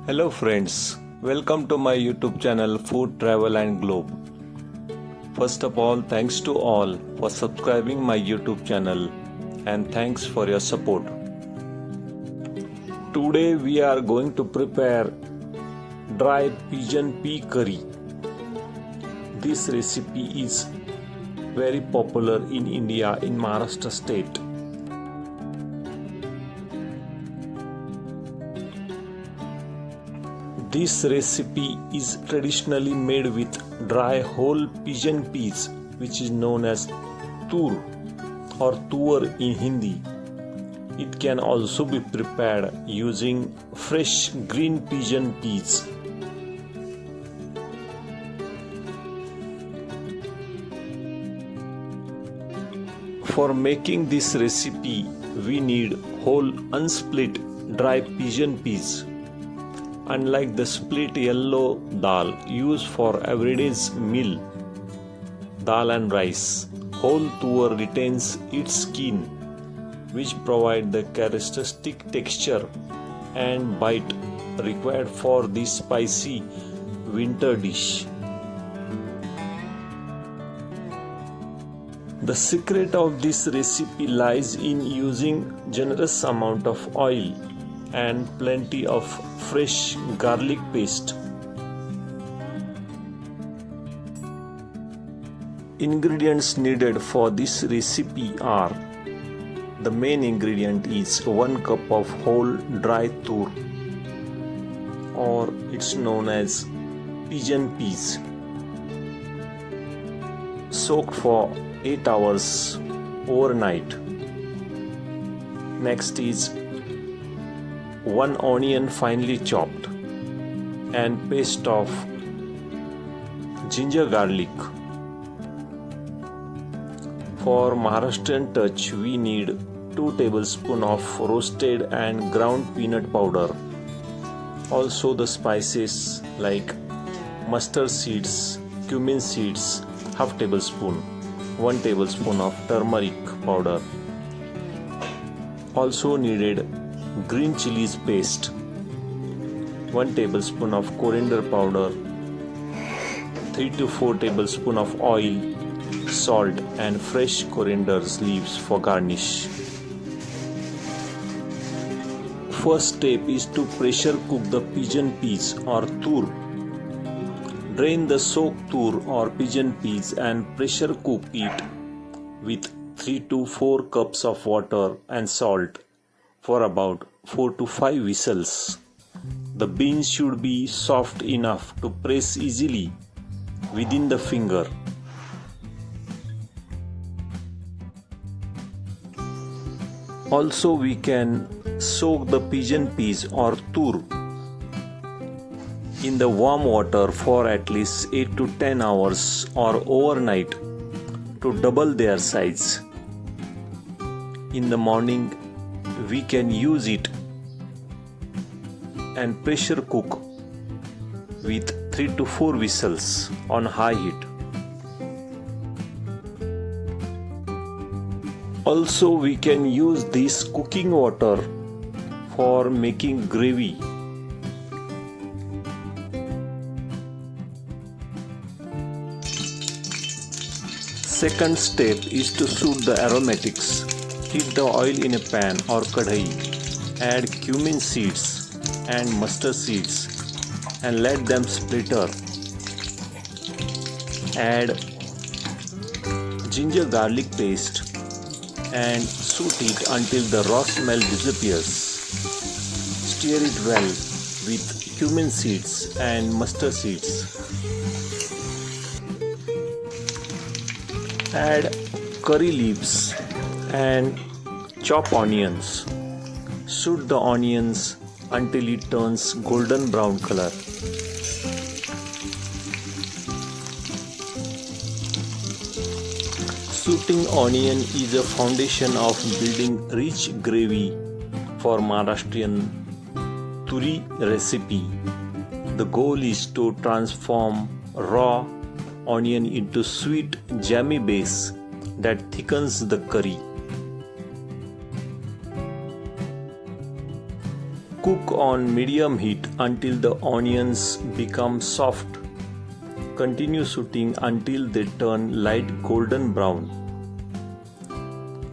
Hello friends, welcome to my YouTube channel Food, Travel and Globe. First of all, thanks to all for subscribing my YouTube channel and thanks for your support. Today we are going to prepare dry pigeon pea curry. This recipe is very popular in India in Maharashtra state. This recipe is traditionally made with dry whole pigeon peas, which is known as tur or tuvar in Hindi. It can also be prepared using fresh green pigeon peas. For making this recipe, we need whole unsplit dry pigeon peas. Unlike the split yellow dal used for everyday's meal, dal and rice, whole tuvar retains its skin, which provide the characteristic texture and bite required for this spicy winter dish. The secret of this recipe lies in using generous amount of oil and plenty of fresh garlic paste. Ingredients needed for this recipe are: the main ingredient is 1 cup of whole dry tur, or it's known as pigeon peas, soaked for 8 hours overnight. Next is 1 onion finely chopped and paste of ginger garlic. For Maharashtrian touch, we need 2 tablespoons of roasted and ground peanut powder. Also the spices like mustard seeds, cumin seeds, half tablespoon, 1 tablespoon of turmeric powder. Also needed green chilies paste, 1 tablespoon of coriander powder, 3 to 4 tablespoons of oil, salt and fresh coriander leaves for garnish. First step is to pressure cook the pigeon peas or tur. Drain the soaked tur or pigeon peas and pressure cook it with 3 to 4 cups of water and salt for about 4 to 5 whistles. The beans should be soft enough to press easily within the finger. Also, we can soak the pigeon peas or tur in the warm water for at least 8 to 10 hours or overnight to double their size. In the morning, we can use it and pressure cook with 3 to 4 whistles on high heat. Also, we can use this cooking water for making gravy. Second step is to shoot the aromatics. Heat the oil in a pan or kadhai. Add cumin seeds and mustard seeds and let them splitter. Add ginger garlic paste and shoot it until the raw smell disappears. Stir it well with cumin seeds and mustard seeds. Add curry leaves and chop onions. Shoot the onions until it turns golden brown color. Shooting onion is a foundation of building rich gravy for Maharashtrian turi recipe. The goal is to transform raw onion into sweet jammy base that thickens the curry. Cook on medium heat until the onions become soft. Continue sauteing until they turn light golden brown.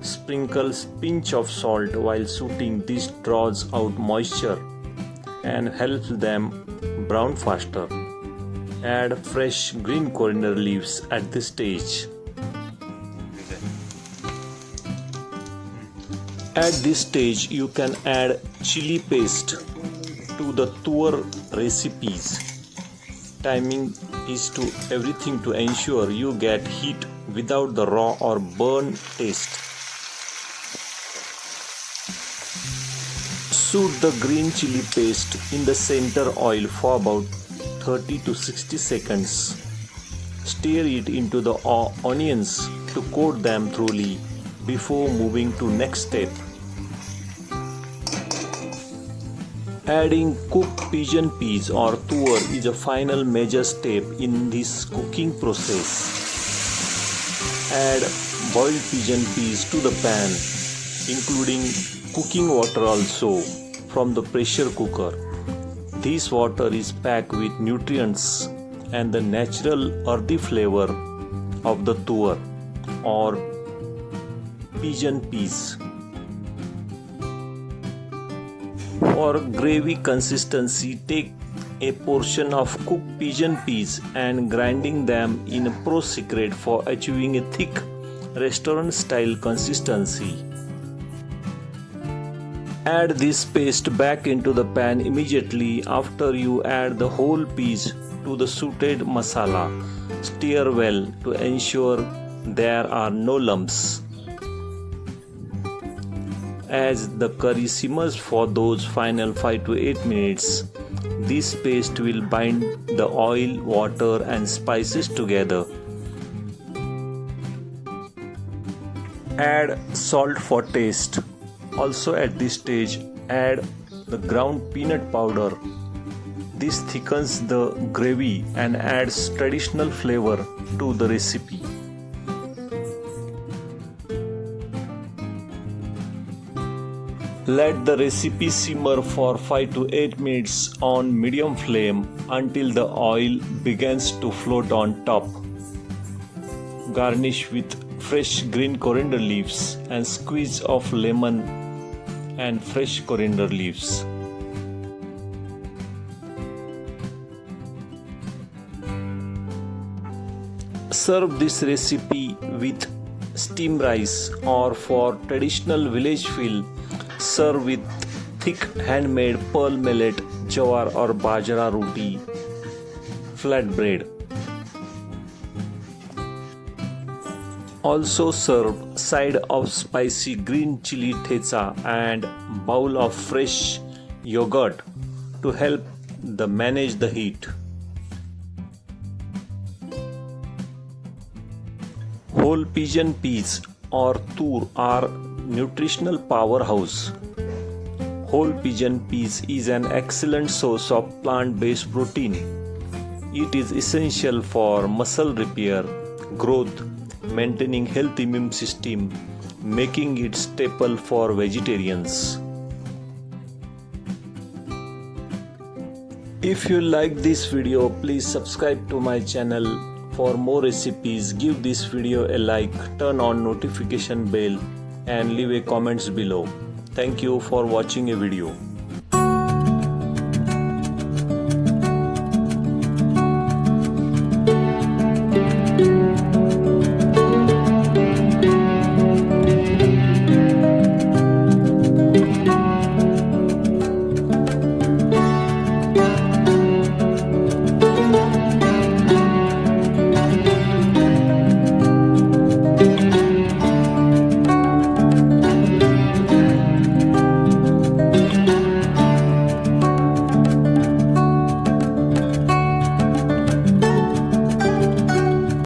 Sprinkle pinch of salt while sauteing. This draws out moisture and helps them brown faster. Add fresh green coriander leaves at this stage. At this stage, you can add chili paste to the Tuvar recipes. Timing is to everything to ensure you get heat without the raw or burn taste. Soak the green chili paste in the center oil for about 30 to 60 seconds. Stir it into the onions to coat them thoroughly before moving to next step. Adding cooked pigeon peas or tuvar is a final major step in this cooking process. Add boiled pigeon peas to the pan, including cooking water also from the pressure cooker. This water is packed with nutrients and the natural earthy flavor of the tuvar or pigeon peas. For gravy consistency, take a portion of cooked pigeon peas and grinding them in a pro-secret for achieving a thick restaurant-style consistency. Add this paste back into the pan immediately after you add the whole peas to the sautéed masala. Stir well to ensure there are no lumps. As the curry simmers for those final 5 to 8 minutes, this paste will bind the oil, water and spices together. Add salt for taste. Also at this stage, add the ground peanut powder. This thickens the gravy and adds traditional flavor to the recipe. Let the recipe simmer for 5 to 8 minutes on medium flame until the oil begins to float on top. Garnish with fresh green coriander leaves and squeeze of lemon and fresh coriander leaves. Serve this recipe with steamed rice or for traditional village feel. Serve with thick handmade pearl millet, jawar or bajra roti, flatbread. Also serve side of spicy green chili thecha and bowl of fresh yogurt to help manage the heat. Whole pigeon peas or tur are nutritional powerhouse. Whole pigeon peas is an excellent source of plant-based protein. It is essential for muscle repair, growth, maintaining healthy immune system, making it staple for vegetarians. If you like this video, please subscribe to my channel for more recipes. Give this video a like, turn on notification bell and leave a comments below. Thank you for watching a video.